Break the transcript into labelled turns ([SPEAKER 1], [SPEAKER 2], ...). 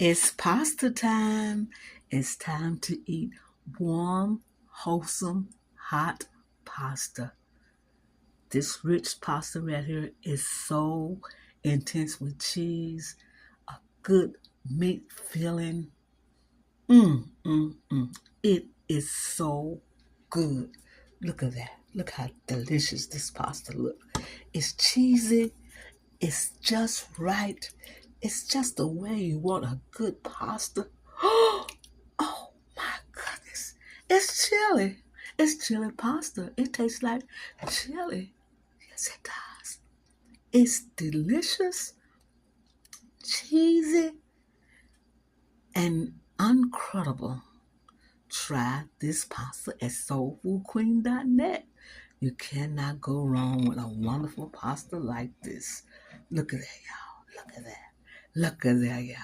[SPEAKER 1] It's pasta time. It's time to eat warm, wholesome, hot pasta. This rich pasta right here is so intense with cheese, a good meat filling. It is so good. Look at that. Look how delicious this pasta look. It's cheesy. It's just right. It's just the way you want a good pasta. Oh my goodness. It's chili. It's chili pasta. It tastes like chili. Yes, it does. It's delicious, cheesy, and incredible. Try this pasta at soulfoodqueen.net. You cannot go wrong with a wonderful pasta like this. Look at that, y'all. Look at that. Look at that, y'all.